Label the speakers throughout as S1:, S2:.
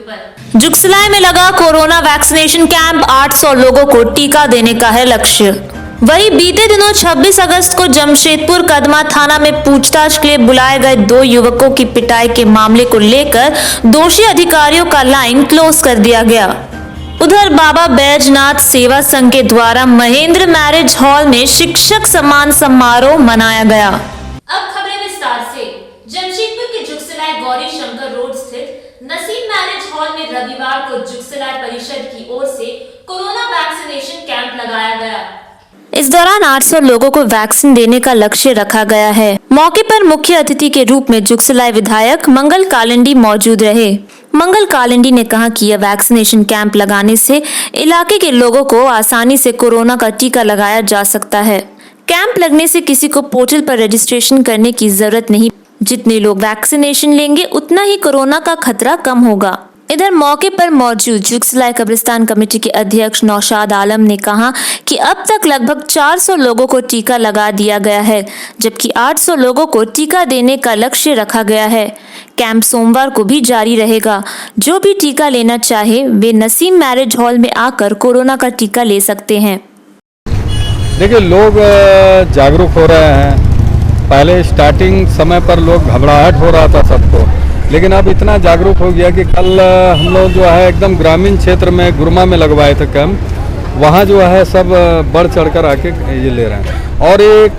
S1: पर। जुगसलाई में लगा कोरोना वैक्सीनेशन कैंप, 800 लोगों को टीका देने का है लक्ष्य। वहीं बीते दिनों 26 अगस्त को जमशेदपुर कदमा थाना में पूछताछ के लिए बुलाए गए 2 युवकों की पिटाई के मामले को लेकर दोषी अधिकारियों का लाइन क्लोज कर दिया गया। उधर बाबा बैजनाथ सेवा संघ के द्वारा महेंद्र मैरिज हॉल में शिक्षक सम्मान समारोह मनाया गया। अब खबरें विस्तार से। जमशेदपुर के जुगसलाई गौरी शंकर रोड स्थित नसीम मैरिज हॉल में रविवार को जुगसलाई परिषद की ओर से कोरोना वैक्सीनेशन कैंप लगाया गया। इस दौरान 800 लोगों को वैक्सीन देने का लक्ष्य रखा गया है। मौके पर मुख्य अतिथि के रूप में जुगसलाई विधायक मंगल कालिंदी मौजूद रहे। मंगल कालिंदी ने कहा कि यह वैक्सीनेशन कैंप लगाने से इलाके के लोगों को आसानी से कोरोना का टीका लगाया जा सकता है। कैंप लगने से किसी को पोर्टल पर रजिस्ट्रेशन करने की जरूरत नहीं। जितने लोग वैक्सीनेशन लेंगे उतना ही कोरोना का खतरा कम होगा। इधर मौके पर मौजूद जुगसलाई कब्रिस्तान कमेटी के अध्यक्ष नौशाद आलम ने कहा कि अब तक लगभग 400 लोगों को टीका लगा दिया गया है, जबकि 800 लोगों को टीका देने का लक्ष्य रखा गया है। कैंप सोमवार को भी जारी रहेगा। जो भी टीका लेना चाहे वे नसीम मैरिज हॉल में आकर कोरोना का टीका ले सकते हैं।
S2: देखिए, लोग जागरूक हो रहे हैं। पहले स्टार्टिंग समय पर लोग घबराहट हो रहा था सबको, लेकिन अब इतना जागरूक हो गया कि कल हम लोग जो है एकदम ग्रामीण क्षेत्र में गुरमा में लगवाए थे कैंप। वहाँ जो है सब बढ़ चढ़कर आके ये ले रहे हैं। और ये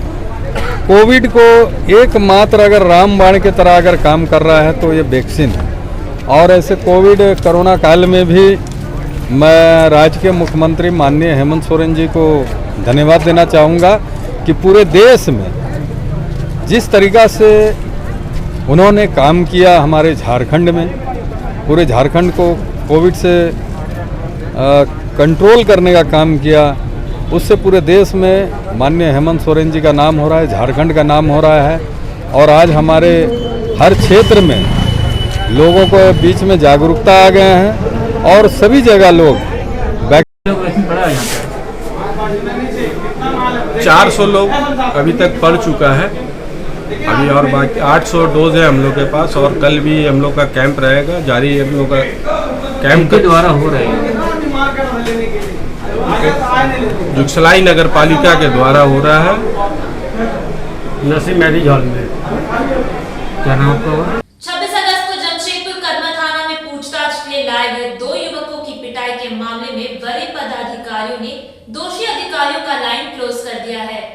S2: कोविड को एकमात्र अगर रामबाण की तरह अगर काम कर रहा है तो ये वैक्सीन है। और ऐसे कोविड कोरोना काल में भी मैं राज्य के मुख्यमंत्री माननीय हेमंत सोरेन जी को धन्यवाद देना चाहूँगा कि पूरे देश में जिस तरीक़ा से उन्होंने काम किया हमारे झारखंड में, पूरे झारखंड को कोविड से कंट्रोल करने का काम किया, उससे पूरे देश में माननीय हेमंत सोरेन जी का नाम हो रहा है, झारखंड का नाम हो रहा है। और आज हमारे हर क्षेत्र में लोगों को बीच में जागरूकता आ गए हैं और सभी जगह लोग
S3: 400 लोग अभी तक पड़ चुका है अभी, और बाकी 800 डोज है हम लोग के पास। और कल भी हम लोग का कैंप रहेगा जारी। हम लोग का कैंप के द्वारा हो रहा है, जुगसलाई नगर पालिका के द्वारा हो रहा है नसीम मैरिज हॉल में। क्या नाम आपका?
S1: 26 अगस्त को जमशेदपुर कदमा थाना में पूछताछ के लिए लाए गए 2 युवकों की पिटाई के मामले में बड़े पदाधिकारियों ने दोषी अधिकारियों का लाइन क्लोज कर दिया है।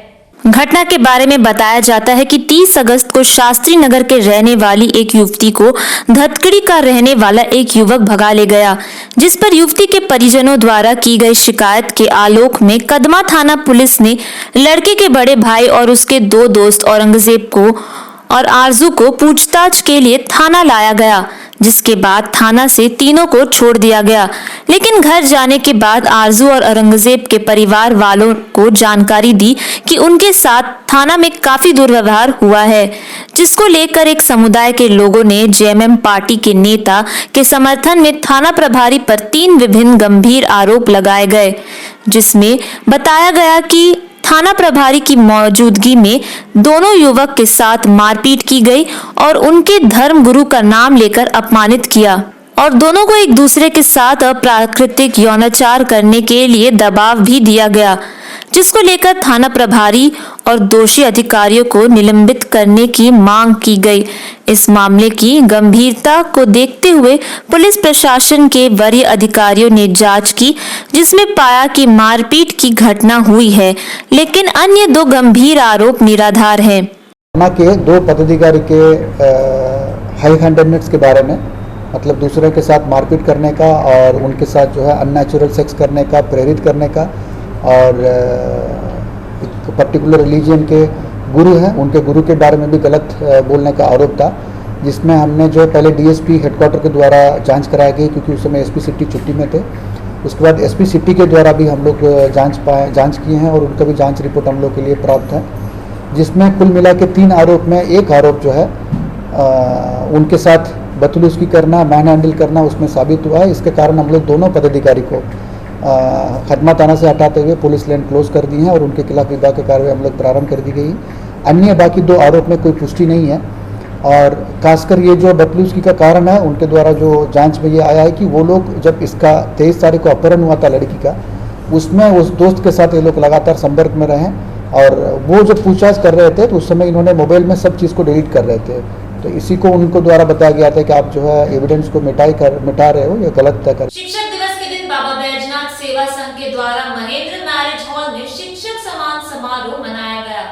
S1: घटना के बारे में बताया जाता है कि 30 अगस्त को शास्त्री नगर के रहने वाली एक युवती को धतकड़ी का रहने वाला एक युवक भगा ले गया, जिस पर युवती के परिजनों द्वारा की गई शिकायत के आलोक में कदमा थाना पुलिस ने लड़के के बड़े भाई और उसके 2 दोस्त औरंगजेब को और आरजू को पूछताछ के लिए थाना लाया गया, जिसके बाद थाना से तीनों को छोड़ दिया गया। लेकिन घर जाने के बाद आरजू और औरंगजेब के परिवार वालों को जानकारी दी कि उनके साथ थाना में काफी दुर्व्यवहार हुआ है, जिसको लेकर एक समुदाय के लोगों ने जेएमएम पार्टी के नेता के समर्थन में थाना प्रभारी पर 3 विभिन्न गंभीर आरोप लगाए गए, जिसमें बताया गया कि थाना प्रभारी की मौजूदगी में दोनों युवक के साथ मारपीट की गई और उनके धर्म गुरु का नाम लेकर अपमानित किया और दोनों को एक दूसरे के साथ अप्राकृतिक यौनाचार करने के लिए दबाव भी दिया गया, जिसको लेकर थाना प्रभारी और दोषी अधिकारियों को निलंबित करने की मांग की गई। इस मामले की गंभीरता को देखते हुए पुलिस प्रशासन के वरीय अधिकारियों ने जांच की, जिसमें पाया कि मारपीट की घटना हुई है, लेकिन अन्य 2 गंभीर आरोप निराधार हैं।
S4: थाना के 2 पदाधिकारी के हाई हैंडेडनेस के बारे में, मतलब दूसरे के साथ मारपीट करने का और उनके साथ जो है अननेचुरल सेक्स करने का, प्रेरित करने का, और एक पर्टिकुलर रिलीजन के गुरु हैं, उनके गुरु के बारे में भी गलत बोलने का आरोप था, जिसमें हमने जो पहले डीएसपी हेडक्वार्टर के द्वारा जांच कराई गई, क्योंकि उस समय एसपी सिटी छुट्टी में थे। उसके बाद एसपी सिटी के द्वारा भी हम लोग जांच किए हैं और उनका भी जांच रिपोर्ट हम लोग के लिए प्राप्त है, जिसमें कुल मिला के 3 आरोप में एक आरोप जो है उनके साथ बदतमीजी करना, मैन हैंडल करना उसमें साबित हुआ है। इसके कारण हम लोग दोनों पदाधिकारी को खदमा थाना से हटाते हुए पुलिस लाइन क्लोज कर दी है और उनके खिलाफ विभाग की कार्रवाई हम लोग प्रारंभ कर दी गई। अन्य बाकी 2 आरोप में कोई पुष्टि नहीं है और खासकर ये जो बदतमीजी का कारण है, उनके द्वारा जो जांच में ये आया है कि वो लोग जब इसका 23 तारीख को अपहरण हुआ था लड़की का, उसमें उस दोस्त के साथ ये लोग लगातार संपर्क में रहे और वो जब पूछताछ कर रहे थे तो उस समय इन्होंने मोबाइल में सब चीज़ को डिलीट कर रहे थे। तो इसी को उनको द्वारा बताया गया था कि आप जो है एविडेंस को मिटा रहे हो, ये गलत तय कर।
S1: शिक्षक दिवस के दिन बाबा बैजनाथ सेवा संघ के द्वारा महेंद्र मैरिज हॉल में शिक्षक सम्मान समारोह मनाया गया।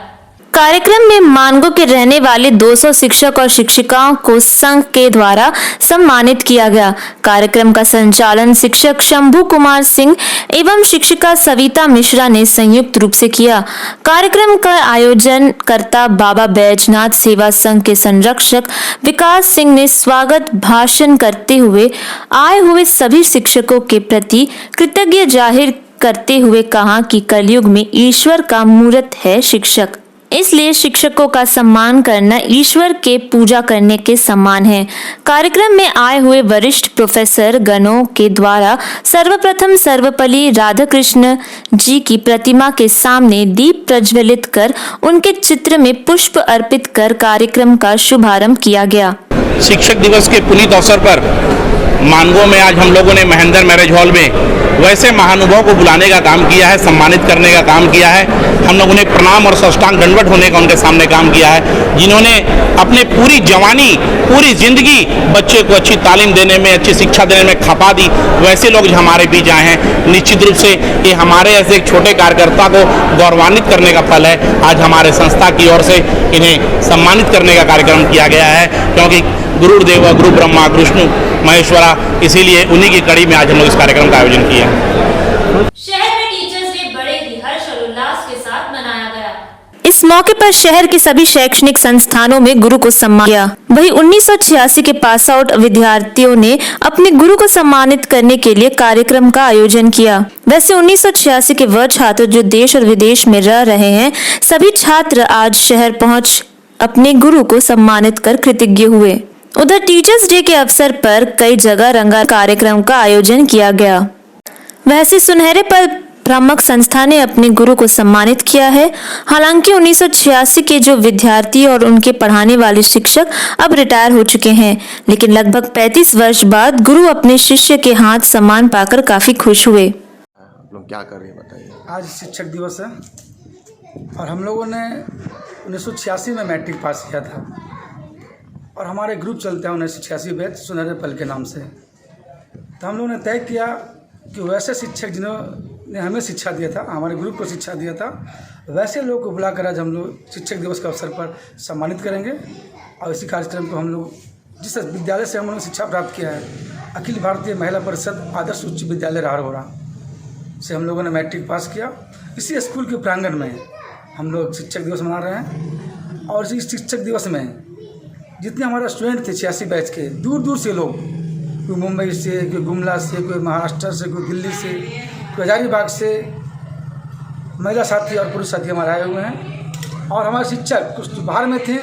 S1: कार्यक्रम में मानगो के रहने वाले 200 शिक्षक और शिक्षिकाओं को संघ के द्वारा सम्मानित किया गया। कार्यक्रम का संचालन शिक्षक शंभू कुमार सिंह एवं शिक्षिका सविता मिश्रा ने संयुक्त रूप से किया। कार्यक्रम का आयोजन करता बाबा बैजनाथ सेवा संघ के संरक्षक विकास सिंह ने स्वागत भाषण करते हुए आए हुए सभी शिक्षकों के प्रति कृतज्ञता जाहिर करते हुए कहा कि कलयुग में ईश्वर का मूर्त है शिक्षक, इसलिए शिक्षकों का सम्मान करना ईश्वर के पूजा करने के समान है। कार्यक्रम में आए हुए वरिष्ठ प्रोफेसर गणों के द्वारा सर्वप्रथम सर्वपल्ली राधाकृष्ण जी की प्रतिमा के सामने दीप प्रज्वलित कर उनके चित्र में पुष्प अर्पित कर कार्यक्रम का शुभारंभ किया गया।
S5: शिक्षक दिवस के पुनीत अवसर पर मानगो में आज हम लोगों ने महेंद्र मैरिज हॉल में वैसे महानुभाव को बुलाने का काम किया है, सम्मानित करने का काम किया है। हम लोगों ने प्रणाम और साष्टांग दंडवत होने का उनके सामने काम किया है, जिन्होंने अपने पूरी जवानी पूरी जिंदगी बच्चे को अच्छी तालीम देने में, अच्छी शिक्षा देने में खपा दी। वैसे लोग जो हमारे बीच आए हैं, निश्चित रूप से ये हमारे ऐसे एक छोटे कार्यकर्ता को गौरवान्वित करने का फल है। आज हमारे संस्था की ओर से इन्हें सम्मानित करने का कार्यक्रम किया गया है, क्योंकि गुरुदेव गुरु ब्रह्मा विष्णु महेश्वरा, इसीलिए उन्हीं की कड़ी में आज हम लोग इस कार्यक्रम का आयोजन किया।
S1: शहर में टीचर्स डे बड़े ही हर्ष और उल्लास के साथ मनाया गया।
S6: इस मौके पर शहर के सभी शैक्षणिक संस्थानों में गुरु को सम्मान किया। वहीं 1986 के पास आउट विद्यार्थियों ने अपने गुरु को सम्मानित करने के लिए कार्यक्रम का आयोजन किया। वैसे 1986 के वह छात्र जो देश और विदेश में रह रहे हैं, सभी छात्र आज शहर पहुंच अपने गुरु को सम्मानित कर कृतज्ञ हुए। उधर टीचर्स डे के अवसर पर कई जगह रंगा कार्यक्रम का आयोजन किया गया। वैसे सुनहरे पर भ्रामक संस्था ने अपने गुरु को सम्मानित किया है। हालांकि 1986 के जो विद्यार्थी और उनके पढ़ाने वाले शिक्षक अब रिटायर हो चुके हैं, लेकिन लगभग 35 वर्ष बाद गुरु अपने शिष्य के हाथ सम्मान पाकर काफी खुश हुए।
S7: लोग क्या कर रहे हैं बताइए।
S8: आज शिक्षक दिवस है और हम लोगों ने 1986 में मैट्रिक पास किया था और हमारे ग्रुप चलते हैं 1986 बैच सुनहरे पल के नाम से। तो हम लोगों ने तय किया कि वैसे शिक्षक जिन्होंने हमें शिक्षा दिया था, हमारे ग्रुप को शिक्षा दिया था, वैसे लोग को बुलाकर आज हम लोग शिक्षक दिवस के अवसर पर सम्मानित करेंगे। और इसी कार्यक्रम को हम लोग जिस विद्यालय से हम लोगों ने शिक्षा प्राप्त किया है, अखिल भारतीय महिला परिषद आदर्श उच्च विद्यालय राहरगोड़ा से हम लोगों ने मैट्रिक पास किया। इसी स्कूल के प्रांगण में हम लोग शिक्षक दिवस मना रहे हैं। और इस शिक्षक दिवस में जितने हमारे स्टूडेंट थे 86 बैच के, दूर दूर से लोग, कोई मुंबई से, कोई गुमला से, कोई महाराष्ट्र से, कोई दिल्ली से, कोई हजारीबाग से, महिला साथी और पुरुष साथी हमारे आए हुए हैं। और हमारे शिक्षक कुछ बाहर में थे,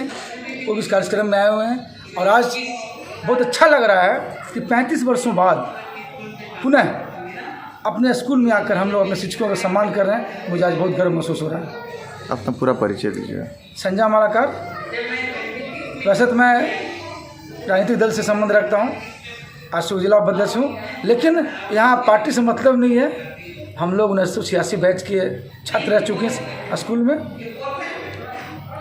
S8: वो भी इस कार्यक्रम में आए हुए हैं। और आज बहुत अच्छा लग रहा है कि 35 वर्षों बाद पुनः अपने स्कूल में आकर हम लोग अपने शिक्षकों का सम्मान कर रहे हैं। मुझे आज बहुत गर्व महसूस हो रहा है।
S7: अपना पूरा परिचय दीजिए।
S8: संजय मालाकार। वैसे तो मैं राजनीतिक दल से संबंध रखता हूँ, आज से जिला अध्यक्ष हूँ, लेकिन यहाँ पार्टी से मतलब नहीं है। हम लोग 1986 बैच के छात्र रह चुके हैं स्कूल में।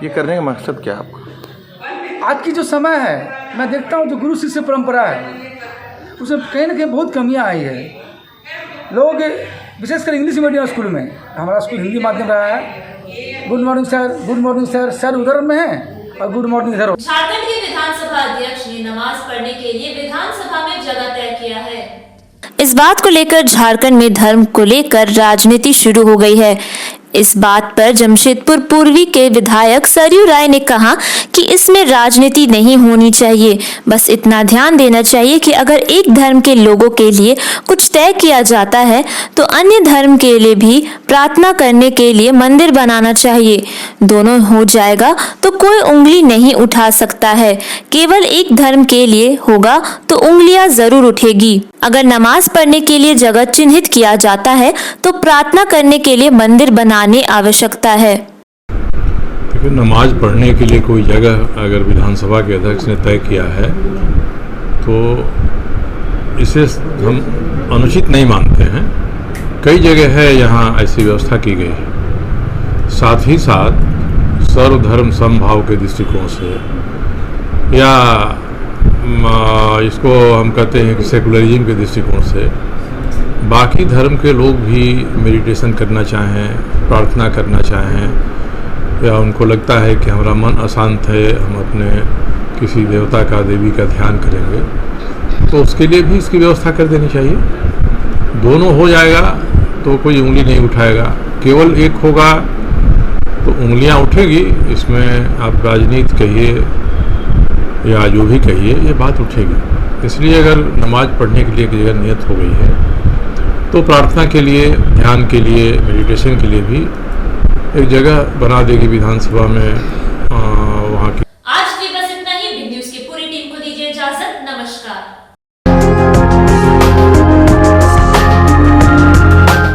S7: ये करने का मकसद क्या है आपका?
S8: आज की जो समय है, मैं देखता हूँ जो गुरु शिष्य परंपरा है, उसमें कहीं ना कहीं बहुत कमियाँ आई है। लोग विशेषकर इंग्लिश मीडियम स्कूल में, हमारा स्कूल हिंदी माध्यम रहा है। Good morning sir, good morning sir, sir उधर में है और गुड मॉर्निंग इधर।
S1: झारखंड के विधानसभा अध्यक्ष ने नमाज पढ़ने के लिए विधानसभा में जगह तय किया है।
S6: इस बात को लेकर झारखंड में धर्म को लेकर राजनीति शुरू हो गई है। इस बात पर जमशेदपुर पूर्वी के विधायक सरयू राय ने कहा कि इसमें राजनीति नहीं होनी चाहिए, बस इतना ध्यान देना चाहिए कि अगर एक धर्म के लोगों के लिए कुछ तय किया जाता है तो अन्य धर्म के लिए भी प्रार्थना करने के लिए मंदिर बनाना चाहिए। दोनों हो जाएगा तो कोई उंगली नहीं उठा सकता है। केवल एक धर्म के लिए होगा तो उंगलियां जरूर उठेगी। अगर नमाज पढ़ने के लिए जगह चिन्हित किया जाता है तो प्रार्थना करने के लिए मंदिर बनाने आवश्यकता है।
S3: क्योंकि नमाज पढ़ने के लिए कोई जगह अगर विधानसभा के अध्यक्ष ने तय किया है तो इसे हम अनुचित नहीं मानते हैं। कई जगह है यहाँ ऐसी व्यवस्था की गई है। साथ ही साथ सर्वधर्म समभाव के दृष्टिकोण से या इसको हम कहते हैं कि सेकुलरिज्म के दृष्टिकोण से बाकी धर्म के लोग भी मेडिटेशन करना चाहें, प्रार्थना करना चाहें, या उनको लगता है कि हमारा मन अशांत है, हम अपने किसी देवता का, देवी का ध्यान करेंगे, तो उसके लिए भी इसकी व्यवस्था कर देनी चाहिए। दोनों हो जाएगा तो कोई उंगली नहीं उठाएगा। केवल एक होगा तो उंगलियां उठेगी। इसमें आप राजनीति कहिए या जो भी कहिए, ये बात उठेगी। इसलिए अगर नमाज पढ़ने के लिए एक जगह नियत हो गई है तो प्रार्थना के लिए, ध्यान के लिए, मेडिटेशन के लिए भी एक जगह बना देगी विधानसभा में वहाँ की।
S1: आज की बस इतना ही। बिग न्यूज की पूरी टीम को दीजिए इजाजत। नमस्कार।